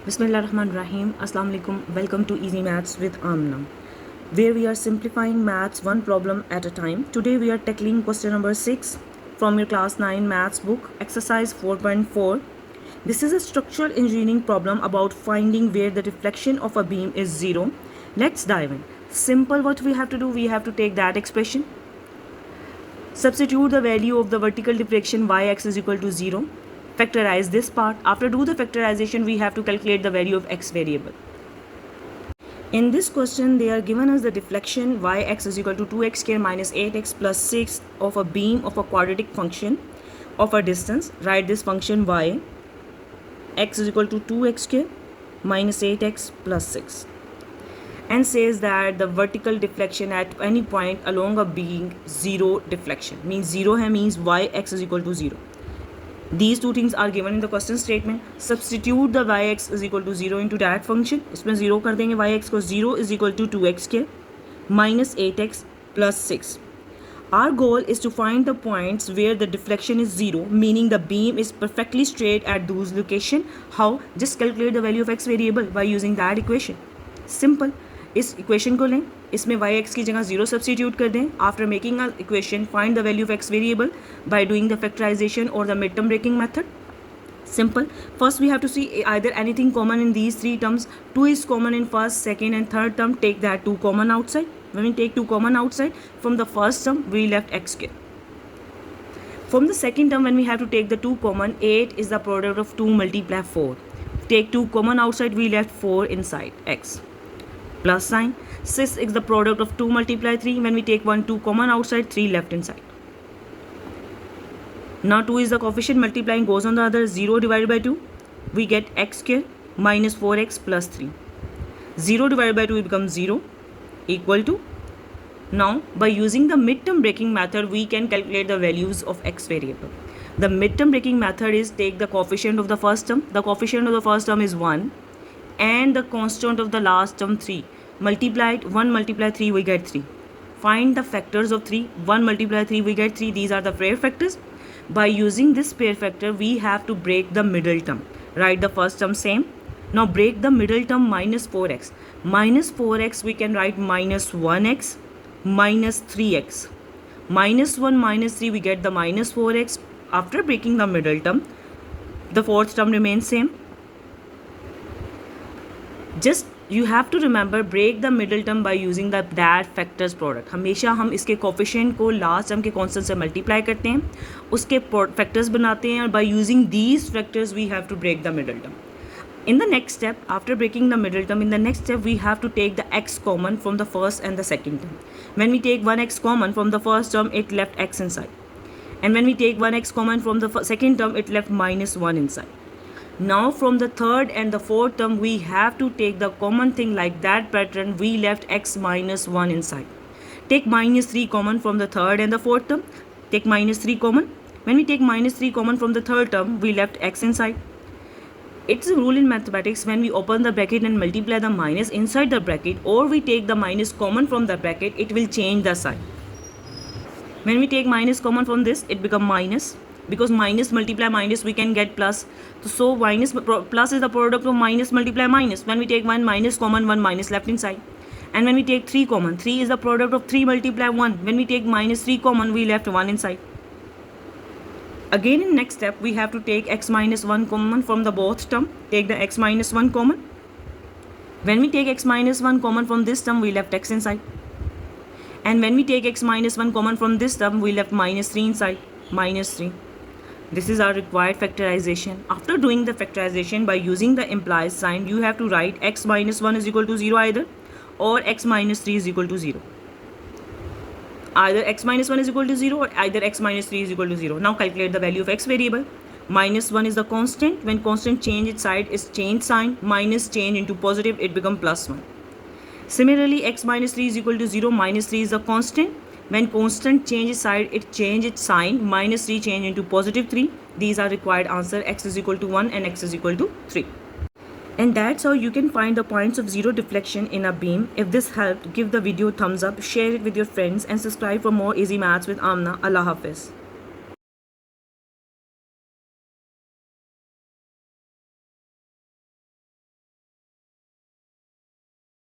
Bismillahirrahmanirrahim. Assalamu alaikum. Welcome to Easy Maths with Amna, where we are simplifying maths one problem at a time. Today we are tackling question number 6 from your class 9 maths book, exercise 4.4. This is a structural engineering problem about finding where the deflection of a beam is 0. Let's dive in. Simple, what we have to do, we have to take that expression, substitute the value of the vertical deflection yx is equal to 0. Factorize this part. After do the factorization, we have to calculate the value of x variable. In this question, they are given us the deflection yx is equal to 2x square minus 8x plus 6 of a beam of a quadratic function of a distance. Write this function y, x is equal to 2x square minus 8x plus 6, and says that the vertical deflection at any point along a beam 0 deflection, means 0 hai means yx is equal to 0. These two things are given in the question statement. Substitute the yx is equal to 0 into that function. इसमें 0 कर देंगे yx को. 0 is equal to 2x square minus 8x plus 6. Our goal is to find the points where the deflection is 0, meaning the beam is perfectly straight at those location. How? Just calculate the value of x variable by using that equation. Simple. इस equation को लें, इसमें Y x की जगह 0 substitute कर दें. After making a equation, find the value of x variable by doing the factorisation or the mid term breaking method. Simple. First we have to see either anything common in these three terms. 2 is common in first, second and third term. Take that 2 common outside. When we take 2 common outside from the first term, we left x square. From the second term, when we have to take the 2 common, 8 is the product of 2 multiply 4. Take 2 common outside, we left 4 inside, x. Plus sign. 6 is the product of 2 multiply 3. When we take 2 common outside, 3 left inside. Now 2 is the coefficient multiplying goes on the other. 0 divided by 2, we get x square minus 4x plus 3. 0 divided by 2 becomes 0 equal to. Now by using the midterm breaking method, we can calculate the values of x variable. The midterm breaking method is take the coefficient of the first term. The coefficient of the first term is 1 and the constant of the last term 3. Multiplied 1 multiply 3, we get 3. Find the factors of 3. 1 multiply 3, we get 3. These are the pair factors. By using this pair factor, we have to break the middle term. Write the first term same. Now break the middle term minus 4x. Minus 4x, we can write minus 1x minus 3x. Minus 1 minus 3, we get the minus 4x. After breaking the middle term, the fourth term remains same. Just you have to remember, break the middle term by using the that factors product. हमेशा हम इसके coefficient को last term के constant से multiply करते हैं, उसके factors बनाते हैं, और by using these factors we have to break the middle term. In the next step, after breaking the middle term, in the next step we have to take the x common from the first and the second term. When we take 1x common from the first term, it left x inside, and when we take 1x common from the second term, it left minus 1 inside. Now from the third and the fourth term, we have to take the common thing like that pattern. We left x minus 1 inside. Take minus 3 common from the third and the fourth term. Take minus 3 common. When we take minus 3 common from the third term, we left x inside. It's a rule in mathematics, when we open the bracket and multiply the minus inside the bracket, or we take the minus common from the bracket, it will change the sign. When we take minus common from this, it becomes minus. Because minus multiply minus, we can get plus. So minus plus is the product of minus multiply minus. When we take 1 minus common, 1 minus left inside. And when we take 3 common, 3 is the product of 3 multiply 1. When we take minus 3 common, we left 1 inside. Again in next step, we have to take x minus 1 common from the both term. Take the x minus 1 common. When we take x minus 1 common from this term, we left x inside. And when we take x minus 1 common from this term, we left minus 3 inside. Minus 3. This is our required factorization. After doing the factorization by using the implied sign, you have to write x minus 1 is equal to 0 either, or x minus 3 is equal to 0. Either x minus 1 is equal to 0 or either x minus 3 is equal to 0. Now calculate the value of x variable. Minus 1 is the constant. When constant change its side, is change sign. Minus change into positive, it becomes plus 1. Similarly, x minus 3 is equal to 0. Minus 3 is the constant. When constant changes side, it change its sign. Minus 3 change into positive 3. These are required answer. X is equal to 1 and x is equal to 3. And that's how you can find the points of 0 deflection in a beam. If this helped, give the video thumbs up, share it with your friends, and subscribe for more easy maths with Amna. Allah Hafiz.